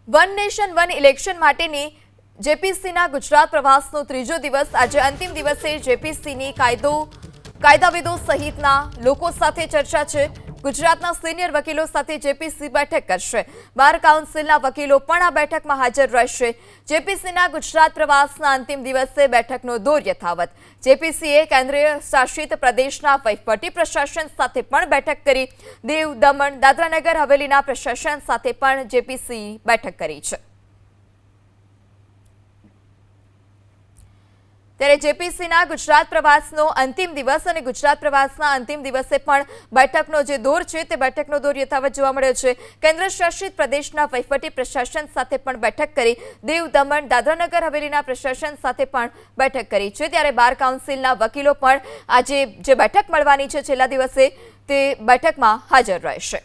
One nation one election માટેની જેપીસીના ગુજરાત પ્રવાસનો ત્રીજો દિવસ આજે અંતિમ દિવસે જેપીસીની કાયદાવિદો સહિતના લોકો સાથે ચર્ચા છે। ગુજરાતના સિનિયર વકીલો સાથે જેપીસી બેઠક કરશે। બાર કાઉન્સિલના વકીલો પણ આ બેઠકમાં હાજર રહેશે। જેપીસીના ગુજરાત પ્રવાસના અંતિમ દિવસે બેઠકનો દોર યથાવત। જેપીસીએ કેન્દ્રીય શાસિત પ્રદેશના વહીવટી પ્રશાસન સાથે પણ બેઠક કરી। દીવ, દમણ, દાદરાનગર હવેલીના પ્રશાસન સાથે પણ જેપીસી બેઠક કરી છે। ત્યારે જેપીસીના ગુજરાત પ્રવાસનો અંતિમ દિવસ અને ગુજરાત પ્રવાસના અંતિમ દિવસે પણ બેઠકનો જે દોર છે તે બેઠકનો દોર યથાવત જોવા મળ્યો છે। કેન્દ્ર શાસિત પ્રદેશના વહીવટી પ્રશાસન સાથે પણ બેઠક કરી। દીવ, દમણ, દાદરાનગર હવેલીના પ્રશાસન સાથે પણ બેઠક કરી છે। ત્યારે બાર કાઉન્સિલના વકીલો પણ આજે જે બેઠક મળવાની છે છેલ્લા દિવસે તે બેઠકમાં હાજર રહેશે।